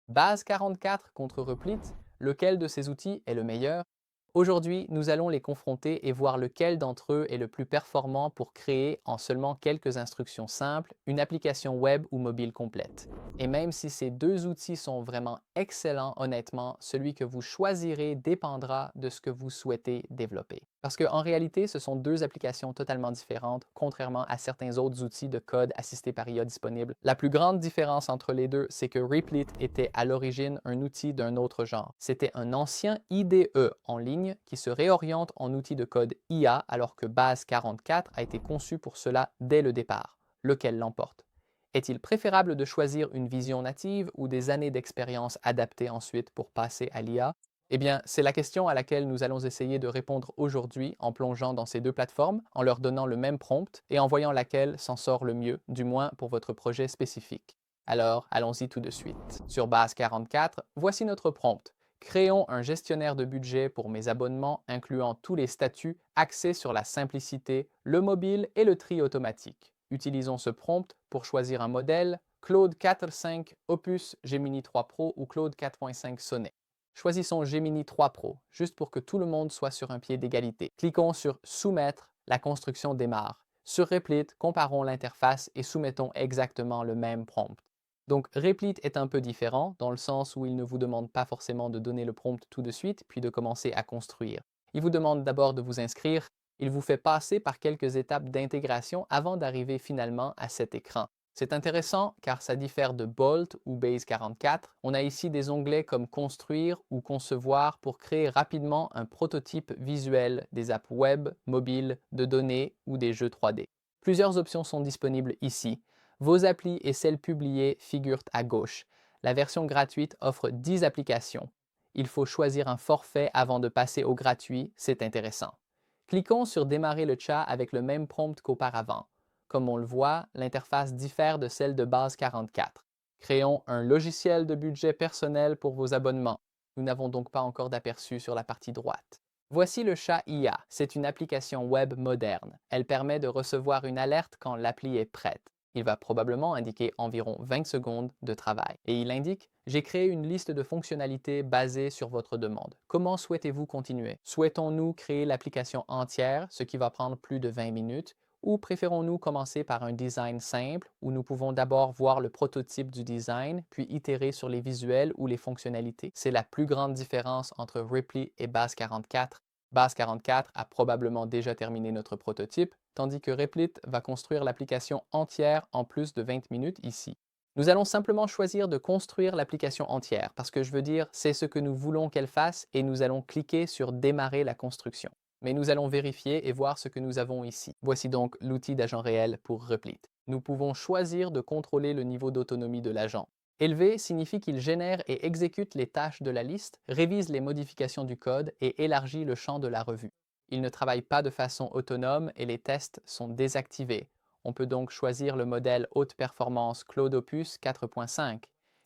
Base 44 contre Replit, lequel de ces outils est le meilleur? Aujourd'hui, nous allons les confronter et voir lequel d'entre eux est le plus performant pour créer, en seulement quelques instructions simples, une application web ou mobile complète. Et même si ces deux outils sont vraiment excellents, honnêtement, celui que vous choisirez dépendra de ce que vous souhaitez développer. Parce qu'en réalité, ce sont deux applications totalement différentes, contrairement à certains autres outils de code assisté par IA disponibles. La plus grande différence entre les deux, c'est que Replit était à l'origine un outil d'un autre genre. C'était un ancien IDE en ligne qui se réoriente en outil de code IA, alors que Base 44 a été conçu pour cela dès le départ. Lequel l'emporte? Est-il préférable de choisir une vision native ou des années d'expérience adaptées ensuite pour passer à l'IA? Eh bien, c'est la question à laquelle nous allons essayer de répondre aujourd'hui en plongeant dans ces deux plateformes, en leur donnant le même prompt et en voyant laquelle s'en sort le mieux, du moins pour votre projet spécifique. Alors, allons-y tout de suite. Sur Base 44, voici notre prompt. Créons un gestionnaire de budget pour mes abonnements incluant tous les statuts axés sur la simplicité, le mobile et le tri automatique. Utilisons ce prompt pour choisir un modèle, Claude 4.5 Opus Gemini 3 Pro ou Claude 4.5 Sonnet. Choisissons Gemini 3 Pro, juste pour que tout le monde soit sur un pied d'égalité. Cliquons sur Soumettre, la construction démarre. Sur Replit, comparons l'interface et soumettons exactement le même prompt. Donc Replit est un peu différent, dans le sens où il ne vous demande pas forcément de donner le prompt tout de suite, puis de commencer à construire. Il vous demande d'abord de vous inscrire, il vous fait passer par quelques étapes d'intégration avant d'arriver finalement à cet écran. C'est intéressant car ça diffère de Bolt ou Base 44. On a ici des onglets comme Construire ou Concevoir pour créer rapidement un prototype visuel des apps web, mobiles, de données ou des jeux 3D. Plusieurs options sont disponibles ici. Vos applis et celles publiées figurent à gauche. La version gratuite offre 10 applications. Il faut choisir un forfait avant de passer au gratuit, c'est intéressant. Cliquons sur Démarrer le chat avec le même prompt qu'auparavant. Comme on le voit, l'interface diffère de celle de Base 44. Créons un logiciel de budget personnel pour vos abonnements. Nous n'avons donc pas encore d'aperçu sur la partie droite. Voici le chat IA. C'est une application web moderne. Elle permet de recevoir une alerte quand l'appli est prête. Il va probablement indiquer environ 20 secondes de travail. Et il indique: j'ai créé une liste de fonctionnalités basée sur votre demande. Comment souhaitez-vous continuer? Souhaitons-nous créer l'application entière, ce qui va prendre plus de 20 minutes, ou préférons-nous commencer par un design simple où nous pouvons d'abord voir le prototype du design, puis itérer sur les visuels ou les fonctionnalités? C'est la plus grande différence entre Replit et Base 44. Base 44 a probablement déjà terminé notre prototype, tandis que Replit va construire l'application entière en plus de 20 minutes ici. Nous allons simplement choisir de construire l'application entière, parce que je veux dire, c'est ce que nous voulons qu'elle fasse et nous allons cliquer sur Démarrer la construction. Mais nous allons vérifier et voir ce que nous avons ici. Voici donc l'outil d'agent réel pour Replit. Nous pouvons choisir de contrôler le niveau d'autonomie de l'agent. Élevé signifie qu'il génère et exécute les tâches de la liste, révise les modifications du code et élargit le champ de la revue. Il ne travaille pas de façon autonome et les tests sont désactivés. On peut donc choisir le modèle haute performance Claude Opus 4.5.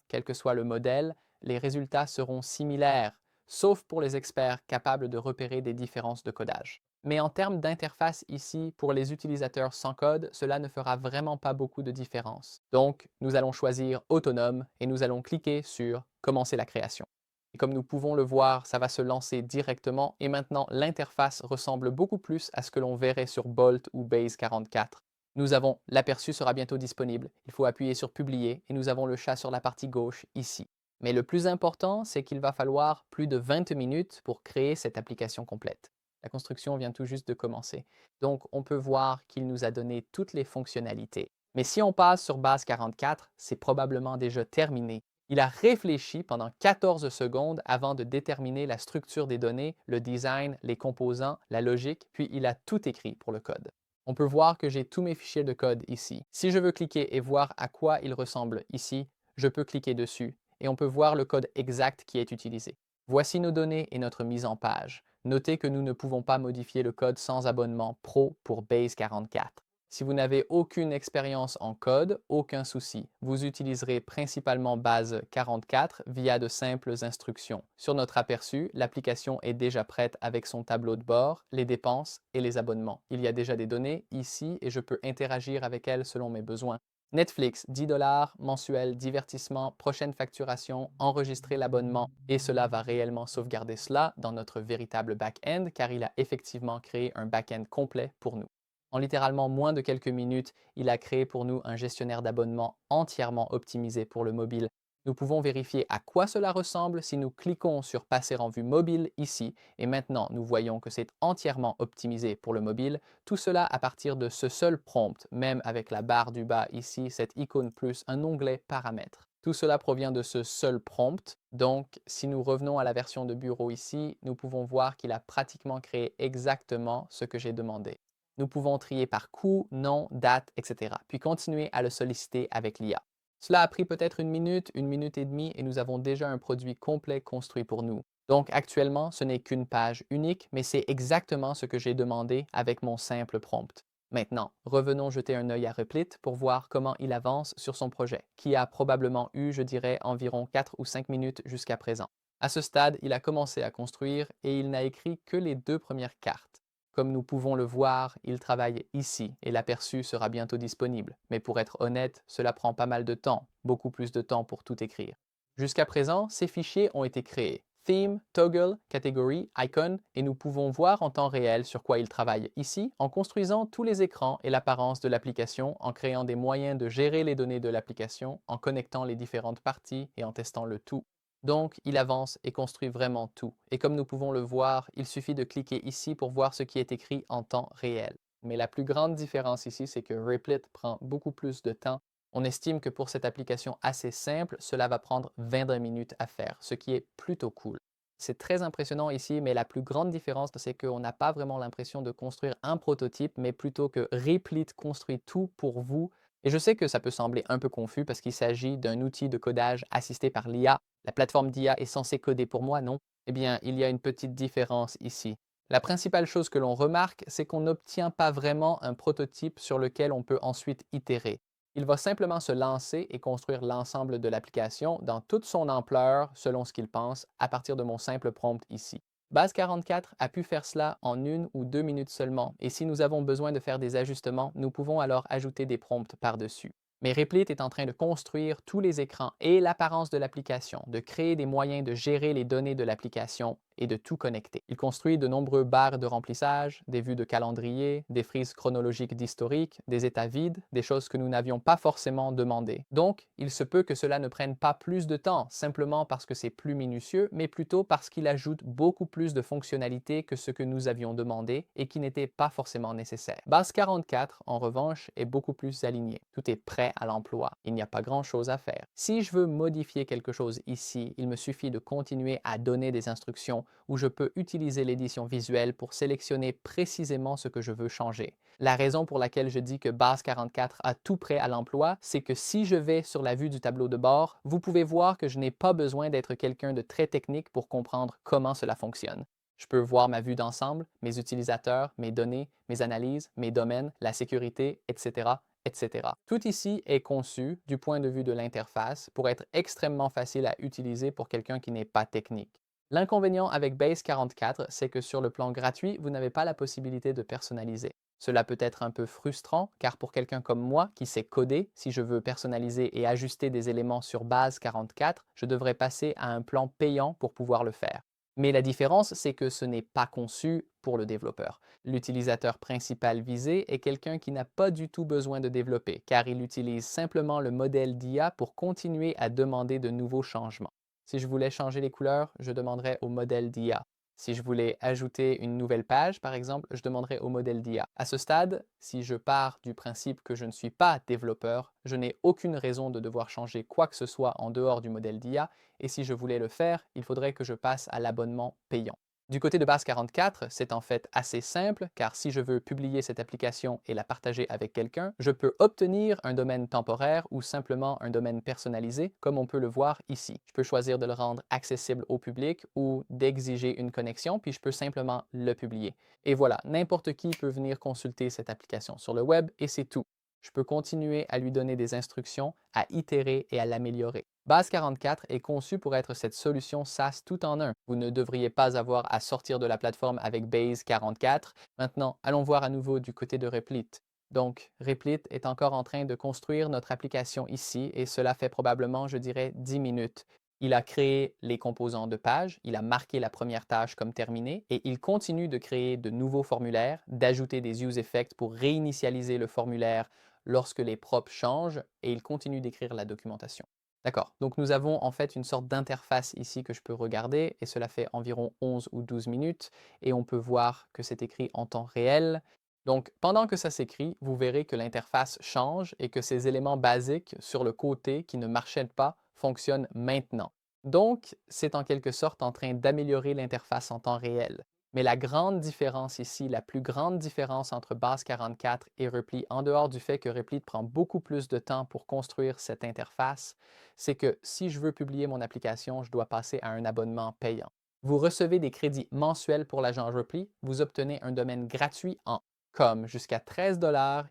Quel que soit le modèle, les résultats seront similaires, sauf pour les experts capables de repérer des différences de codage. Mais en termes d'interface ici, pour les utilisateurs sans code, cela ne fera vraiment pas beaucoup de différence. Donc, nous allons choisir Autonome et nous allons cliquer sur Commencer la création. Et comme nous pouvons le voir, ça va se lancer directement et maintenant l'interface ressemble beaucoup plus à ce que l'on verrait sur Bolt ou Base 44. Nous avons l'aperçu sera bientôt disponible, il faut appuyer sur Publier et nous avons le chat sur la partie gauche ici. Mais le plus important, c'est qu'il va falloir plus de 20 minutes pour créer cette application complète. La construction vient tout juste de commencer. Donc, on peut voir qu'il nous a donné toutes les fonctionnalités. Mais si on passe sur base 44, c'est probablement déjà terminé. Il a réfléchi pendant 14 secondes avant de déterminer la structure des données, le design, les composants, la logique, puis il a tout écrit pour le code. On peut voir que j'ai tous mes fichiers de code ici. Si je veux cliquer et voir à quoi il ressemble ici, je peux cliquer dessus et on peut voir le code exact qui est utilisé. Voici nos données et notre mise en page. Notez que nous ne pouvons pas modifier le code sans abonnement pro pour Base 44. Si vous n'avez aucune expérience en code, aucun souci. Vous utiliserez principalement Base 44 via de simples instructions. Sur notre aperçu, l'application est déjà prête avec son tableau de bord, les dépenses et les abonnements. Il y a déjà des données ici et je peux interagir avec elles selon mes besoins. Netflix, 10 dollars mensuel, divertissement, prochaine facturation, enregistrer l'abonnement et cela va réellement sauvegarder cela dans notre véritable back-end car il a effectivement créé un back-end complet pour nous. En littéralement moins de quelques minutes, il a créé pour nous un gestionnaire d'abonnement entièrement optimisé pour le mobile. Nous pouvons vérifier à quoi cela ressemble si nous cliquons sur passer en vue mobile ici et maintenant nous voyons que c'est entièrement optimisé pour le mobile. Tout cela à partir de ce seul prompt, même avec la barre du bas ici, cette icône plus un onglet paramètres. Tout cela provient de ce seul prompt. Donc, si nous revenons à la version de bureau ici, nous pouvons voir qu'il a pratiquement créé exactement ce que j'ai demandé. Nous pouvons trier par coût, nom, date, etc. Puis continuer à le solliciter avec l'IA. Cela a pris peut-être une minute et demie et nous avons déjà un produit complet construit pour nous. Donc actuellement, ce n'est qu'une page unique, mais c'est exactement ce que j'ai demandé avec mon simple prompt. Maintenant, revenons jeter un œil à Replit pour voir comment il avance sur son projet, qui a probablement eu, je dirais, environ 4 ou 5 minutes jusqu'à présent. À ce stade, il a commencé à construire et il n'a écrit que les 2 premières cartes. Comme nous pouvons le voir, il travaille ici et l'aperçu sera bientôt disponible. Mais pour être honnête, cela prend pas mal de temps, beaucoup plus de temps pour tout écrire. Jusqu'à présent, ces fichiers ont été créés. Theme, Toggle, Category, Icon, et nous pouvons voir en temps réel sur quoi il travaille ici en construisant tous les écrans et l'apparence de l'application, en créant des moyens de gérer les données de l'application, en connectant les différentes parties et en testant le tout. Donc, il avance et construit vraiment tout. Et comme nous pouvons le voir, il suffit de cliquer ici pour voir ce qui est écrit en temps réel. Mais la plus grande différence ici, c'est que Replit prend beaucoup plus de temps. On estime que pour cette application assez simple, cela va prendre 22 minutes à faire, ce qui est plutôt cool. C'est très impressionnant ici, mais la plus grande différence, c'est qu'on n'a pas vraiment l'impression de construire un prototype, mais plutôt que Replit construit tout pour vous. Et je sais que ça peut sembler un peu confus parce qu'il s'agit d'un outil de codage assisté par l'IA. La plateforme d'IA est censée coder pour moi, non? Eh bien, il y a une petite différence ici. La principale chose que l'on remarque, c'est qu'on n'obtient pas vraiment un prototype sur lequel on peut ensuite itérer. Il va simplement se lancer et construire l'ensemble de l'application dans toute son ampleur selon ce qu'il pense à partir de mon simple prompt ici. Base 44 a pu faire cela en 1 ou 2 minutes seulement et si nous avons besoin de faire des ajustements, nous pouvons alors ajouter des prompts par-dessus. Mais Replit est en train de construire tous les écrans et l'apparence de l'application, de créer des moyens de gérer les données de l'application et de tout connecter. Il construit de nombreux barres de remplissage, des vues de calendrier, des frises chronologiques d'historique, des états vides, des choses que nous n'avions pas forcément demandées. Donc, il se peut que cela ne prenne pas plus de temps, simplement parce que c'est plus minutieux, mais plutôt parce qu'il ajoute beaucoup plus de fonctionnalités que ce que nous avions demandé et qui n'était pas forcément nécessaire. Base 44, en revanche, est beaucoup plus aligné. Tout est prêt à l'emploi. Il n'y a pas grand-chose à faire. Si je veux modifier quelque chose ici, il me suffit de continuer à donner des instructions où je peux utiliser l'édition visuelle pour sélectionner précisément ce que je veux changer. La raison pour laquelle je dis que Base 44 a tout prêt à l'emploi, c'est que si je vais sur la vue du tableau de bord, vous pouvez voir que je n'ai pas besoin d'être quelqu'un de très technique pour comprendre comment cela fonctionne. Je peux voir ma vue d'ensemble, mes utilisateurs, mes données, mes analyses, mes domaines, la sécurité, etc., etc. Tout ici est conçu du point de vue de l'interface pour être extrêmement facile à utiliser pour quelqu'un qui n'est pas technique. L'inconvénient avec Base 44, c'est que sur le plan gratuit, vous n'avez pas la possibilité de personnaliser. Cela peut être un peu frustrant car pour quelqu'un comme moi qui sait coder, si je veux personnaliser et ajuster des éléments sur Base 44, je devrais passer à un plan payant pour pouvoir le faire. Mais la différence, c'est que ce n'est pas conçu pour le développeur. L'utilisateur principal visé est quelqu'un qui n'a pas du tout besoin de développer, car il utilise simplement le modèle d'IA pour continuer à demander de nouveaux changements. Si je voulais changer les couleurs, je demanderais au modèle d'IA. Si je voulais ajouter une nouvelle page, par exemple, je demanderais au modèle d'IA. À ce stade, si je pars du principe que je ne suis pas développeur, je n'ai aucune raison de devoir changer quoi que ce soit en dehors du modèle d'IA, et si je voulais le faire, il faudrait que je passe à l'abonnement payant. Du côté de Base 44, c'est en fait assez simple, car si je veux publier cette application et la partager avec quelqu'un, je peux obtenir un domaine temporaire ou simplement un domaine personnalisé, comme on peut le voir ici. Je peux choisir de le rendre accessible au public ou d'exiger une connexion, puis je peux simplement le publier. Et voilà, n'importe qui peut venir consulter cette application sur le web et c'est tout. Je peux continuer à lui donner des instructions, à itérer et à l'améliorer. Base 44 est conçu pour être cette solution SaaS tout en un. Vous ne devriez pas avoir à sortir de la plateforme avec Base 44. Maintenant, allons voir à nouveau du côté de Replit. Donc, Replit est encore en train de construire notre application ici et cela fait probablement, je dirais, 10 minutes. Il a créé les composants de page, il a marqué la première tâche comme terminée et il continue de créer de nouveaux formulaires, d'ajouter des use effects pour réinitialiser le formulaire lorsque les props changent et il continue d'écrire la documentation. D'accord, donc nous avons en fait une sorte d'interface ici que je peux regarder et cela fait environ 11 ou 12 minutes et on peut voir que c'est écrit en temps réel. Donc pendant que ça s'écrit, vous verrez que l'interface change et que ces éléments basiques sur le côté qui ne marchaient pas fonctionnent maintenant. Donc c'est en quelque sorte en train d'améliorer l'interface en temps réel. Mais la grande différence ici, la plus grande différence entre Base 44 et Repli, en dehors du fait que Repli prend beaucoup plus de temps pour construire cette interface, c'est que si je veux publier mon application, je dois passer à un abonnement payant. Vous recevez des crédits mensuels pour l'agent Repli, vous obtenez un domaine gratuit en comme jusqu'à 13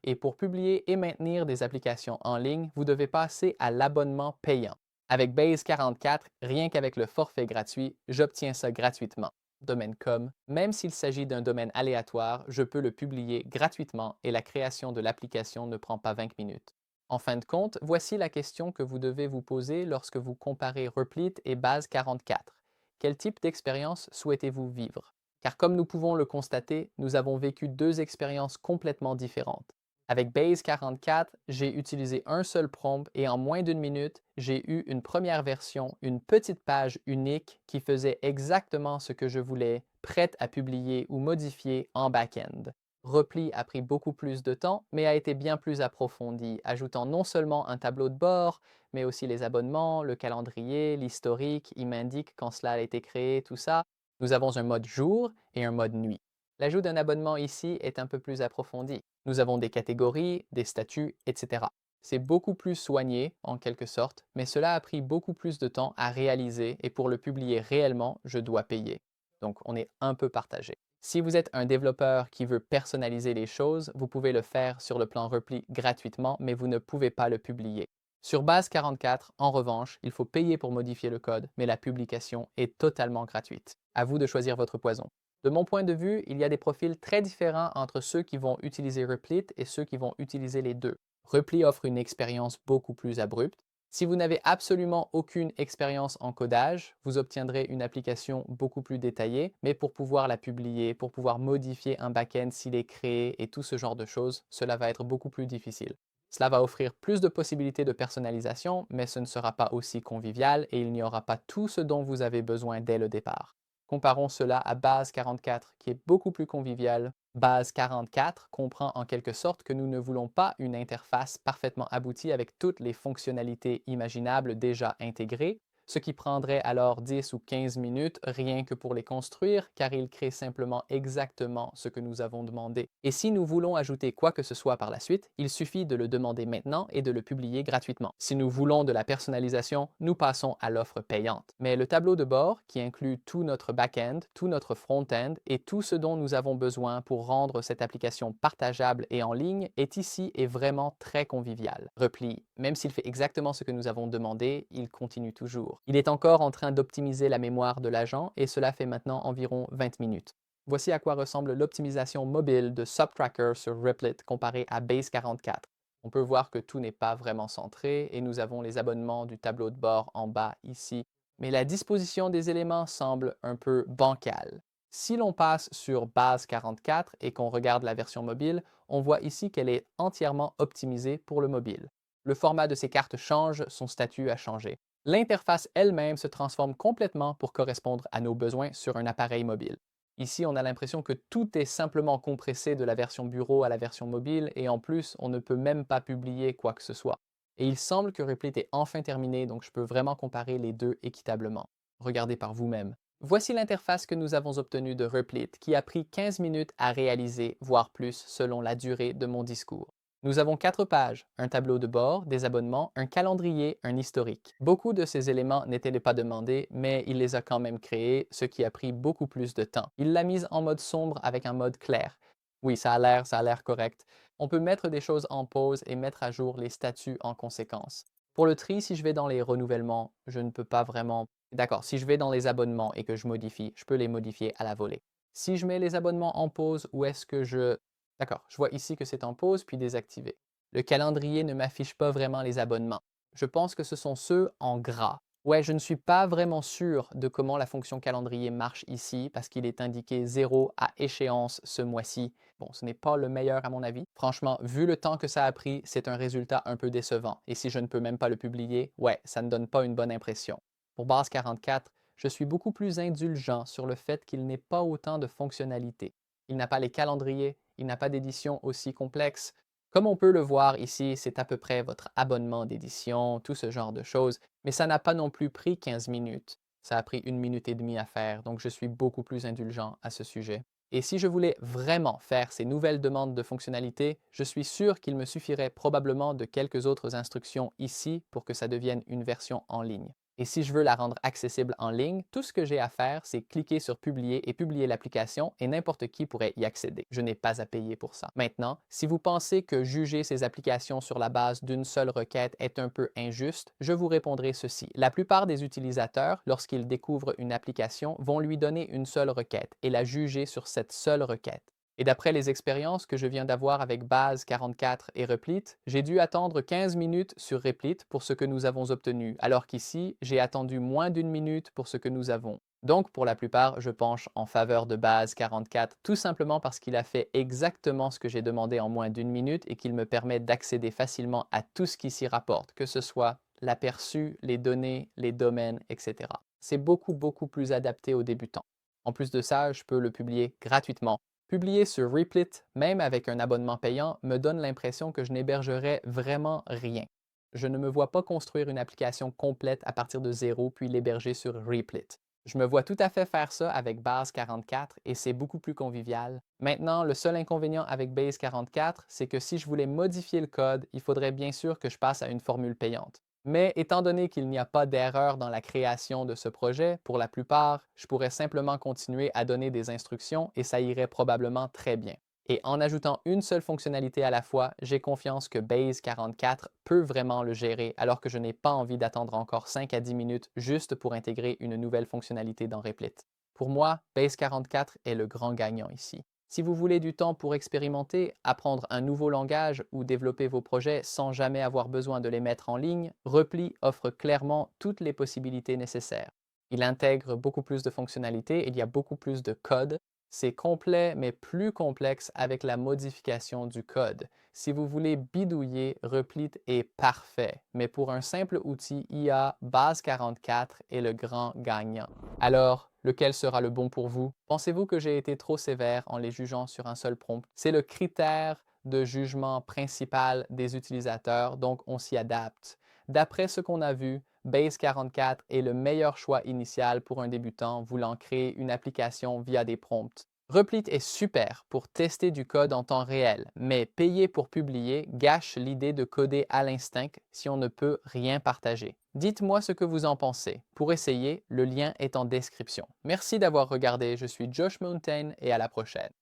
et pour publier et maintenir des applications en ligne, vous devez passer à l'abonnement payant. Avec Base 44, rien qu'avec le forfait gratuit, j'obtiens ça gratuitement. Domaine com, même s'il s'agit d'un domaine aléatoire, je peux le publier gratuitement et la création de l'application ne prend pas 20 minutes. En fin de compte, voici la question que vous devez vous poser lorsque vous comparez Replit et Base 44. Quel type d'expérience souhaitez-vous vivre? Car comme nous pouvons le constater, nous avons vécu deux expériences complètement différentes. Avec Base 44, j'ai utilisé un seul prompt et en moins d'une minute, j'ai eu une première version, une petite page unique qui faisait exactement ce que je voulais, prête à publier ou modifier en back-end. Repli a pris beaucoup plus de temps, mais a été bien plus approfondi, ajoutant non seulement un tableau de bord, mais aussi les abonnements, le calendrier, l'historique, il m'indique quand cela a été créé, tout ça. Nous avons un mode jour et un mode nuit. L'ajout d'un abonnement ici est un peu plus approfondi. Nous avons des catégories, des statuts, etc. C'est beaucoup plus soigné, en quelque sorte, mais cela a pris beaucoup plus de temps à réaliser et pour le publier réellement, je dois payer. Donc, on est un peu partagé. Si vous êtes un développeur qui veut personnaliser les choses, vous pouvez le faire sur le plan Repli gratuitement, mais vous ne pouvez pas le publier. Sur Base 44, en revanche, il faut payer pour modifier le code, mais la publication est totalement gratuite. À vous de choisir votre poison. De mon point de vue, il y a des profils très différents entre ceux qui vont utiliser Replit et ceux qui vont utiliser les deux. Repli offre une expérience beaucoup plus abrupte. Si vous n'avez absolument aucune expérience en codage, vous obtiendrez une application beaucoup plus détaillée, mais pour pouvoir la publier, pour pouvoir modifier un back-end s'il est créé et tout ce genre de choses, cela va être beaucoup plus difficile. Cela va offrir plus de possibilités de personnalisation, mais ce ne sera pas aussi convivial et il n'y aura pas tout ce dont vous avez besoin dès le départ. Comparons cela à Base 44, qui est beaucoup plus convivial. Base 44 comprend en quelque sorte que nous ne voulons pas une interface parfaitement aboutie avec toutes les fonctionnalités imaginables déjà intégrées, ce qui prendrait alors 10 ou 15 minutes rien que pour les construire, car il crée simplement exactement ce que nous avons demandé. Et si nous voulons ajouter quoi que ce soit par la suite, il suffit de le demander maintenant et de le publier gratuitement. Si nous voulons de la personnalisation, nous passons à l'offre payante. Mais le tableau de bord, qui inclut tout notre back-end, tout notre front-end et tout ce dont nous avons besoin pour rendre cette application partageable et en ligne, est ici et vraiment très convivial. Repli, même s'il fait exactement ce que nous avons demandé, il continue toujours. Il est encore en train d'optimiser la mémoire de l'agent et cela fait maintenant environ 20 minutes. Voici à quoi ressemble l'optimisation mobile de Subtracker sur Replit comparé à Base 44. On peut voir que tout n'est pas vraiment centré et nous avons les abonnements du tableau de bord en bas ici, mais la disposition des éléments semble un peu bancale. Si l'on passe sur Base 44 et qu'on regarde la version mobile, on voit ici qu'elle est entièrement optimisée pour le mobile. Le format de ces cartes change, son statut a changé. L'interface elle-même se transforme complètement pour correspondre à nos besoins sur un appareil mobile. Ici, on a l'impression que tout est simplement compressé de la version bureau à la version mobile et en plus, on ne peut même pas publier quoi que ce soit. Et il semble que Replit est enfin terminé, donc je peux vraiment comparer les deux équitablement. Regardez par vous-même. Voici l'interface que nous avons obtenue de Replit, qui a pris 15 minutes à réaliser, voire plus, selon la durée de mon discours. Nous avons 4 pages, un tableau de bord, des abonnements, un calendrier, un historique. Beaucoup de ces éléments n'étaient pas demandés, mais il les a quand même créés, ce qui a pris beaucoup plus de temps. Il l'a mise en mode sombre avec un mode clair. Oui, ça a l'air correct. On peut mettre des choses en pause et mettre à jour les statuts en conséquence. Pour le tri, si je vais dans les renouvellements, je ne peux pas vraiment. D'accord, si je vais dans les abonnements et que je modifie, je peux les modifier à la volée. Si je mets les abonnements en pause, où est-ce que je D'accord, je vois ici que c'est en pause puis désactivé. Le calendrier ne m'affiche pas vraiment les abonnements. Je pense que ce sont ceux en gras. Ouais, je ne suis pas vraiment sûr de comment la fonction calendrier marche ici parce qu'il est indiqué 0 à échéance ce mois-ci. Bon, ce n'est pas le meilleur à mon avis. Franchement, vu le temps que ça a pris, c'est un résultat un peu décevant. Et si je ne peux même pas le publier, ouais, ça ne donne pas une bonne impression. Pour Base 44, je suis beaucoup plus indulgent sur le fait qu'il n'ait pas autant de fonctionnalités. Il n'a pas les calendriers, il n'a pas d'édition aussi complexe. Comme on peut le voir ici, c'est à peu près votre abonnement d'édition, tout ce genre de choses, mais ça n'a pas non plus pris 15 minutes. Ça a pris 1 minute et demie à faire, donc je suis beaucoup plus indulgent à ce sujet. Et si je voulais vraiment faire ces nouvelles demandes de fonctionnalités, je suis sûr qu'il me suffirait probablement de quelques autres instructions ici pour que ça devienne une version en ligne. Et si je veux la rendre accessible en ligne, tout ce que j'ai à faire, c'est cliquer sur Publier et publier l'application et n'importe qui pourrait y accéder. Je n'ai pas à payer pour ça. Maintenant, si vous pensez que juger ces applications sur la base d'une seule requête est un peu injuste, je vous répondrai ceci. La plupart des utilisateurs, lorsqu'ils découvrent une application, vont lui donner une seule requête et la juger sur cette seule requête. Et d'après les expériences que je viens d'avoir avec Base 44 et Replit, j'ai dû attendre 15 minutes sur Replit pour ce que nous avons obtenu, alors qu'ici, j'ai attendu moins d'1 minute pour ce que nous avons. Donc, pour la plupart, je penche en faveur de Base 44, tout simplement parce qu'il a fait exactement ce que j'ai demandé en moins d'1 minute et qu'il me permet d'accéder facilement à tout ce qui s'y rapporte, que ce soit l'aperçu, les données, les domaines, etc. C'est beaucoup plus adapté aux débutants. En plus de ça, je peux le publier gratuitement. Publier sur Replit, même avec un abonnement payant, me donne l'impression que je n'hébergerai vraiment rien. Je ne me vois pas construire une application complète à partir de zéro puis l'héberger sur Replit. Je me vois tout à fait faire ça avec Base 44 et c'est beaucoup plus convivial. Maintenant, le seul inconvénient avec Base 44, c'est que si je voulais modifier le code, il faudrait bien sûr que je passe à une formule payante. Mais étant donné qu'il n'y a pas d'erreur dans la création de ce projet, pour la plupart, je pourrais simplement continuer à donner des instructions et ça irait probablement très bien. Et en ajoutant une seule fonctionnalité à la fois, j'ai confiance que Base 44 peut vraiment le gérer alors que je n'ai pas envie d'attendre encore 5 à 10 minutes juste pour intégrer une nouvelle fonctionnalité dans Replit. Pour moi, Base 44 est le grand gagnant ici. Si vous voulez du temps pour expérimenter, apprendre un nouveau langage ou développer vos projets sans jamais avoir besoin de les mettre en ligne, Repli offre clairement toutes les possibilités nécessaires. Il intègre beaucoup plus de fonctionnalités, il y a beaucoup plus de code. C'est complet mais plus complexe avec la modification du code. Si vous voulez bidouiller, Replit est parfait, mais pour un simple outil IA, Base 44 est le grand gagnant. Alors, lequel sera le bon pour vous? Pensez-vous que j'ai été trop sévère en les jugeant sur un seul prompt? C'est le critère de jugement principal des utilisateurs, donc on s'y adapte. D'après ce qu'on a vu, Base 44 est le meilleur choix initial pour un débutant voulant créer une application via des prompts. Replit est super pour tester du code en temps réel, mais payer pour publier gâche l'idée de coder à l'instinct si on ne peut rien partager. Dites-moi ce que vous en pensez. Pour essayer, le lien est en description. Merci d'avoir regardé, je suis Josh Mountain et à la prochaine.